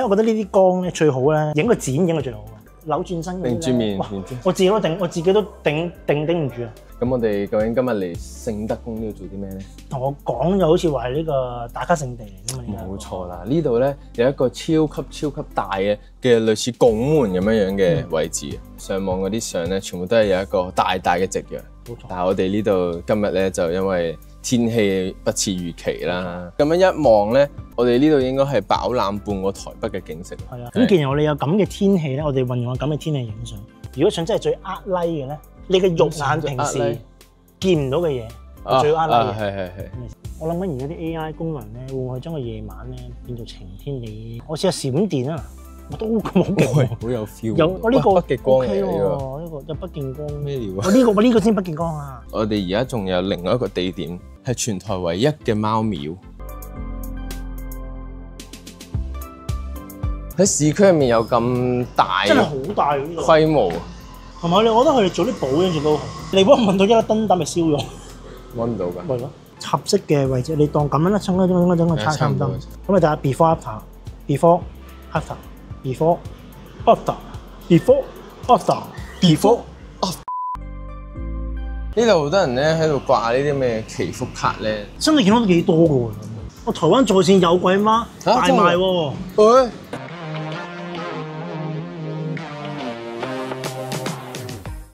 我覺得呢啲光咧最好咧，影個剪影係最好嘅，扭轉身定住面，我自己都頂唔住啊！咁我哋究竟今日嚟聖德宮呢度做啲咩咧？同我講就好似話係呢個打卡聖地嚟㗎嘛。冇錯啦，呢度咧有一個超級大嘅類似拱門咁樣嘅位置。上網嗰啲相咧，全部都係有一個大嘅夕陽。冇錯。但係我哋呢度今日咧就因為天氣不似預期啦，咁樣一望咧，我哋呢度應該係飽覽半個台北嘅景色。係啊，咁既然我哋有咁嘅天氣咧，我哋運用咁嘅天氣影相。如果想真係最呃 like 嘅咧，你嘅肉眼平時見唔到嘅嘢，最呃 like 嘅。係。我諗緊而家啲 AI 功能咧，會唔會將個夜晚咧變做晴天地？我試下閃電啊！我都好勁喎，好有 feel。有我呢個北極光嚟嘅呢個，呢個有北極光咩料啊？我呢個先北極光啊！我哋而家仲有另外一個地點，係全台唯一嘅貓廟。喺市區入面有咁大，真係好大呢個規模。同埋我覺得佢哋做啲保養做得好。你幫我問到一粒燈膽咪燒咗？揾唔到㗎。咪咯，合適嘅位置，你當咁樣啦，整個差唔多。咁你睇下 before after，before after，before after，before after，before after。呢度好多人咧喺度掛呢啲咩祈福卡咧，真係見到都幾多㗎喎。我台灣在線有鬼媽大賣喎。